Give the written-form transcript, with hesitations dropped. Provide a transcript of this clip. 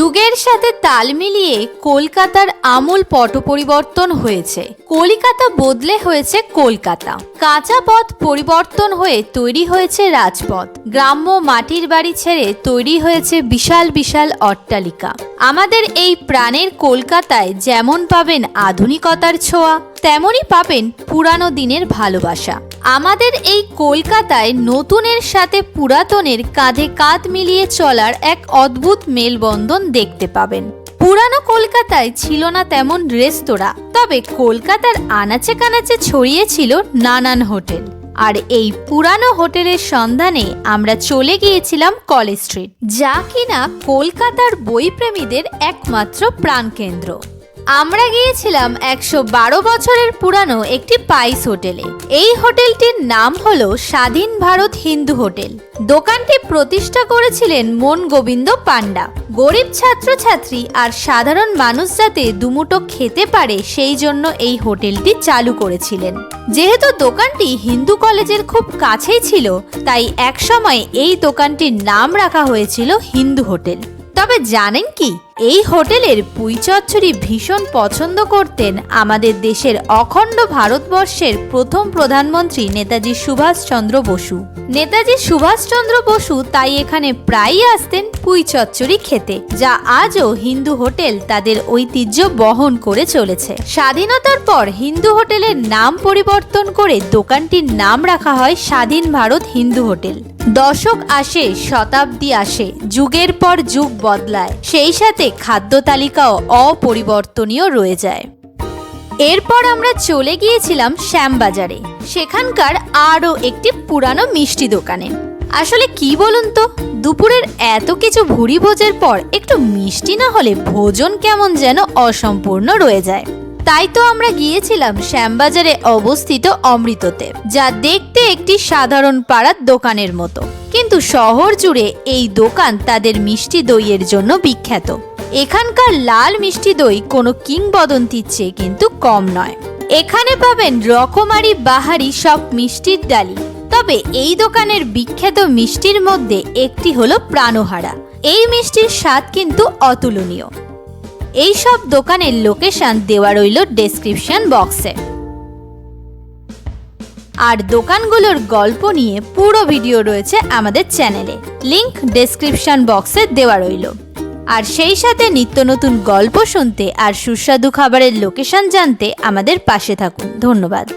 যুগের সাথে তাল মিলিয়ে কলকাতার আমূল পট পরিবর্তন হয়েছে। কলিকাতা বদলে হয়েছে কলকাতা। কাঁচা পথ পরিবর্তন হয়ে তৈরি হয়েছে রাজপথ। গ্রাম্য মাটির বাড়ি ছেড়ে তৈরি হয়েছে বিশাল বিশাল অট্টালিকা। আমাদের এই প্রাণের কলকাতায় যেমন পাবেন আধুনিকতার ছোঁয়া, তেমনই পাবেন পুরানো দিনের ভালোবাসা। আমাদের এই কলকাতায় নতুনের সাথে পুরাতনের কাঁধে কাঁধ মিলিয়ে চলার এক অদ্ভুত মেলবন্ধন দেখতে পাবেন। পুরানো কলকাতায় ছিল না তেমন রেস্তোরাঁ, তবে কলকাতার আনাচে কানাচে ছড়িয়ে ছিল নানান হোটেল। আর এই পুরানো হোটেলের সন্ধানে আমরা চলে গিয়েছিলাম কলেজ স্ট্রিট, যা কিনা কলকাতার বইপ্রেমীদের একমাত্র প্রাণকেন্দ্র। আমরা গিয়েছিলাম 112 বছরের পুরানো একটি পাইস হোটেলে। এই হোটেলটির নাম হলো স্বাধীন ভারত হিন্দু হোটেল। দোকানটি প্রতিষ্ঠা করেছিলেন মন গোবিন্দ পান্ডা। গরিব ছাত্রছাত্রী আর সাধারণ মানুষ যাতে দুমুঠো খেতে পারে সেই জন্য এই হোটেলটি চালু করেছিলেন। যেহেতু দোকানটি হিন্দু কলেজের খুব কাছেই ছিল, তাই একসময় এই দোকানটির নাম রাখা হয়েছিল হিন্দু হোটেল। তবে জানেন কি, এই হোটেলের পুঁই চচ্চড়ি ভীষণ পছন্দ করতেন আমাদের দেশের অখণ্ড ভারতবর্ষের প্রথম প্রধানমন্ত্রী নেতাজি সুভাষচন্দ্র বসু। নেতাজি সুভাষচন্দ্র বসু তাই এখানে প্রায়ই আসতেন পুঁই চচ্চড়ি খেতে, যা আজও হিন্দু হোটেল তাদের ঐতিহ্য বহন করে চলেছে। স্বাধীনতার পর হিন্দু হোটেলের নাম পরিবর্তন করে দোকানটির নাম রাখা হয় স্বাধীন ভারত হিন্দু হোটেল। দশক আসে, শতাব্দী আসে, যুগের পর যুগ বদলায়, সেই সাথে খাদ্য তালিকাও অপরিবর্তনীয় রয়ে যায়। এরপর আমরা চলে গিয়েছিলাম শ্যামবাজারে, সেখানকার আরও একটি পুরানো মিষ্টি দোকানে। আসলে কি বলুন তো, দুপুরের এত কিছু ভুরি ভোজের পর একটু মিষ্টি না হলে ভোজন কেমন যেন অসম্পূর্ণ রয়ে যায়। তাই তো আমরা গিয়েছিলাম শ্যামবাজারে অবস্থিত অমৃততে, যা দেখতে একটি সাধারণ পাড়ার দোকানের মতো, কিন্তু শহর জুড়ে এই দোকান তাদের মিষ্টি দইয়ের জন্য বিখ্যাত। এখানকার লাল মিষ্টি দই কোনো কিংবদন্তির চেয়ে কিন্তু কম নয়। এখানে পাবেন রকমারি বাহারি সব মিষ্টির ডালি। তবে এই দোকানের বিখ্যাত মিষ্টির মধ্যে একটি হলো প্রাণহারা। এই মিষ্টির স্বাদ কিন্তু অতুলনীয়। এই সব দোকানের লোকেশন দেওয়া রইল ডেসক্রিপশন বক্সে। আর দোকানগুলোর গল্প নিয়ে পুরো ভিডিও রয়েছে আমাদের চ্যানেলে, লিংক ডেসক্রিপশন বক্সে দেওয়া রইল। আর সেই সাথে নিত্য নতুন গল্প শুনতে আর সুস্বাদু খাবারের লোকেশন জানতে আমাদের পাশে থাকুন। ধন্যবাদ।